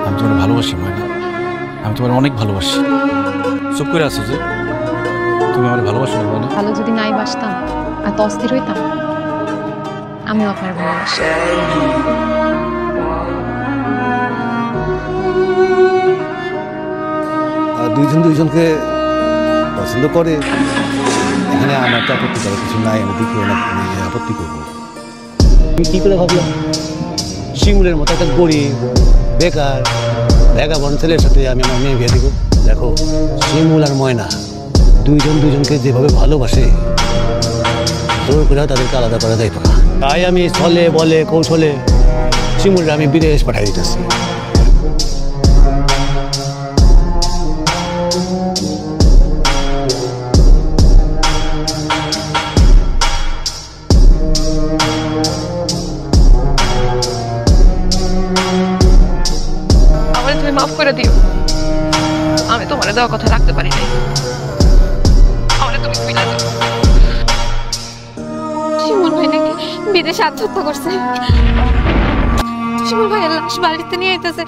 আমি তোমার ভালোবাসি ময়না, আমি তোমার অনেক ভালোবাসি। চুপ করে আছো যে, তুমি আমার ভালোবাসো না ময়না? ভালো যদি নাই বাসতাম আর তো অস্থির হইতাম, আমিও আপনার ভালোবাসি। দুইজন দুইজনকে পছন্দ করে, এখানে আমার তো আপত্তি করার কিছু নাই। আমি দেখি না আপত্তি করবো। আমি কি করে ভাবলাম শিমুলের মতো একটা গরিব বেকার ভ্যাগাবন ছেলের সাথে আমি আমার মেয়ে বিয়ে দিব। দেখো শিমুল আর ময়না দুইজন দুইজনকে যেভাবে ভালোবাসে, জোর করে তাদেরকে আলাদা করা যাইত না। তাই আমি ছলে বলে কৌশলে শিমুলরা আমি বিদেশ পাঠাই দিতেছি। তুমি মাফ করে দিও, আমি তোমার দেওয়া কথা রাখতে পারি নাই। তুমি শিমুল ভাই নাকি বিদেশে আত্মহত্যা করছে। শিমুল ভাইয়ের লাশ বাড়িতে নিয়ে আইতেছে।